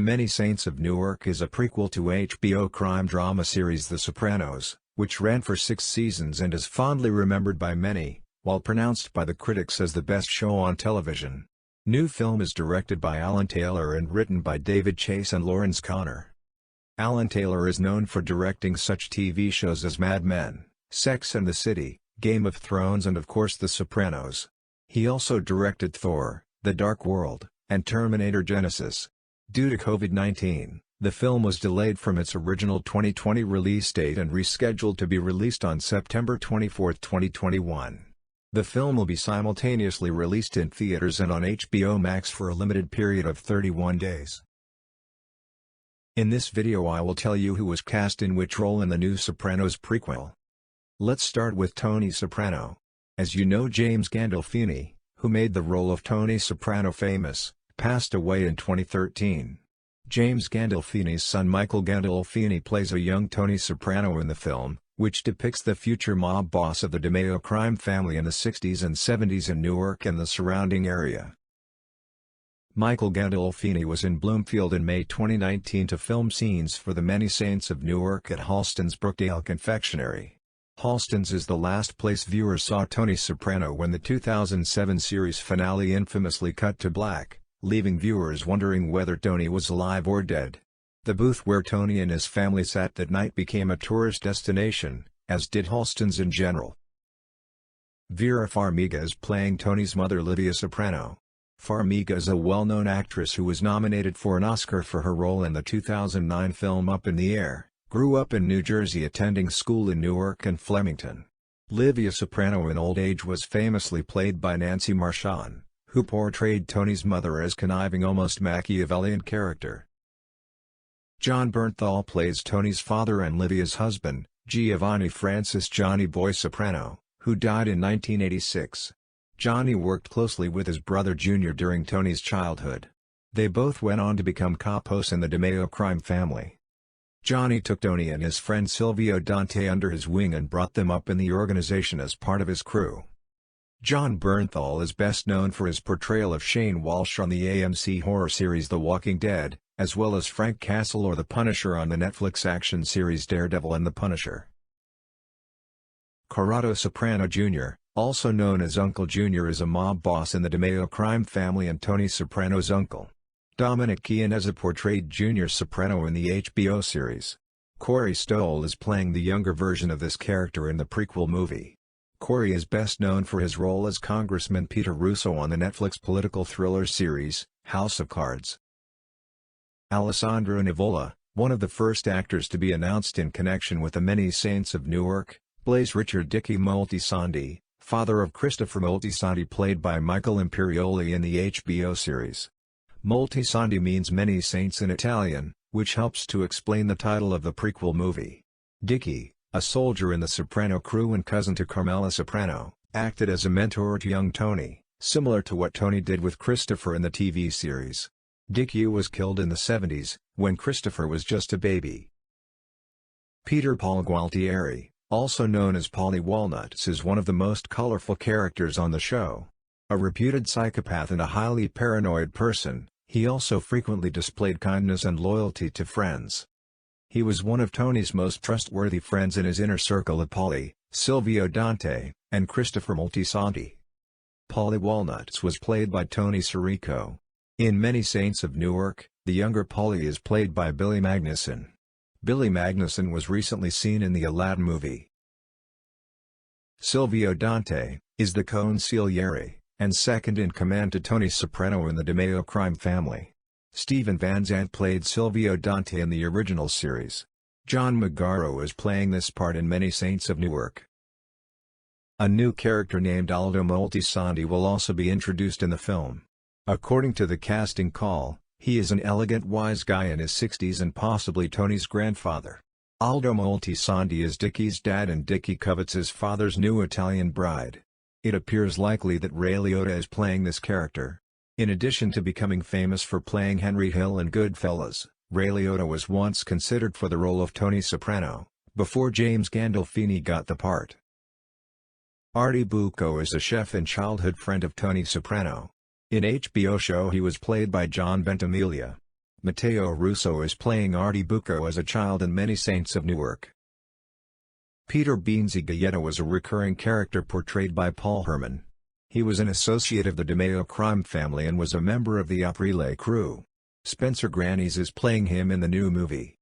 Many Saints of Newark is a prequel to HBO crime drama series The Sopranos, which ran for 6 seasons and is fondly remembered by many, while pronounced by the critics as the best show on television. New film is directed by Alan Taylor and written by David Chase and Lawrence Konner. Alan Taylor is known for directing such TV shows as Mad Men, Sex and the City, Game of Thrones and of course The Sopranos. He also directed Thor, The Dark World, and Terminator Genisys. Due to COVID-19, the film was delayed from its original 2020 release date and rescheduled to be released on September 24, 2021. The film will be simultaneously released in theaters and on HBO Max for a limited period of 31 days. In this video I will tell you who was cast in which role in the new Sopranos prequel. Let's start with Tony Soprano. As you know, James Gandolfini, who made the role of Tony Soprano famous, passed away in 2013. James Gandolfini's son Michael Gandolfini plays a young Tony Soprano in the film, which depicts the future mob boss of the DeMeo crime family in the 60s and 70s in Newark and the surrounding area. Michael Gandolfini was in Bloomfield in May 2019 to film scenes for the Many Saints of Newark at Halston's Brookdale Confectionery. Halston's is the last place viewers saw Tony Soprano when the 2007 series finale infamously cut to black, leaving viewers wondering whether Tony was alive or dead. The booth where Tony and his family sat that night became a tourist destination, as did Halston's in general. Vera Farmiga is playing Tony's mother Livia Soprano. Farmiga is a well-known actress who was nominated for an Oscar for her role in the 2009 film Up in the Air, grew up in New Jersey attending school in Newark and Flemington. Livia Soprano in old age was famously played by Nancy Marchand, who portrayed Tony's mother as conniving almost Machiavellian character. Jon Bernthal plays Tony's father and Livia's husband, Giovanni Francis Johnny Boy Soprano, who died in 1986. Johnny worked closely with his brother Junior during Tony's childhood. They both went on to become capos in the DeMeo crime family. Johnny took Tony and his friend Silvio Dante under his wing and brought them up in the organization as part of his crew. Jon Bernthal is best known for his portrayal of Shane Walsh on the AMC horror series The Walking Dead, as well as Frank Castle or The Punisher on the Netflix action series Daredevil and the Punisher. Corrado Soprano Jr., also known as Uncle Jr., is a mob boss in the DeMeo crime family and Tony Soprano's uncle. Dominic Chianese portrayed Junior Soprano in the HBO series. Corey Stoll is playing the younger version of this character in the prequel movie. Corey is best known for his role as Congressman Peter Russo on the Netflix political thriller series, House of Cards. Alessandro Nivola, one of the first actors to be announced in connection with the Many Saints of Newark, plays Richard Dickie Moltisanti, father of Christopher Moltisanti played by Michael Imperioli in the HBO series. Moltisanti means many saints in Italian, which helps to explain the title of the prequel movie. Dickie, a soldier in the Soprano crew and cousin to Carmela Soprano, acted as a mentor to young Tony, similar to what Tony did with Christopher in the TV series. Dickie was killed in the 70s, when Christopher was just a baby. Peter Paul Gualtieri, also known as Paulie Walnuts, is one of the most colorful characters on the show. A reputed psychopath and a highly paranoid person, he also frequently displayed kindness and loyalty to friends. He was one of Tony's most trustworthy friends in his inner circle of Paulie, Silvio Dante, and Christopher Moltisanti. Paulie Walnuts was played by Tony Sirico. In Many Saints of Newark, the younger Paulie is played by Billy Magnussen. Billy Magnussen was recently seen in the Aladdin movie. Silvio Dante is the consigliere and second in command to Tony Soprano in the DeMeo crime family. Stephen Van Zandt played Silvio Dante in the original series. John Magaro is playing this part in Many Saints of Newark. A new character named Aldo Moltisanti will also be introduced in the film. According to the casting call, he is an elegant wise guy in his 60s and possibly Tony's grandfather. Aldo Moltisanti is Dickie's dad and Dickie covets his father's new Italian bride. It appears likely that Ray Liotta is playing this character. In addition to becoming famous for playing Henry Hill in Goodfellas, Ray Liotta was once considered for the role of Tony Soprano, before James Gandolfini got the part. Artie Bucco is a chef and childhood friend of Tony Soprano. In HBO show he was played by Jon Bernthal. Matteo Russo is playing Artie Bucco as a child in Many Saints of Newark. Peter Beansy Gaeta was a recurring character portrayed by Paul Herman. He was an associate of the DeMeo crime family and was a member of the Aprile crew. Spencer Grannies is playing him in the new movie.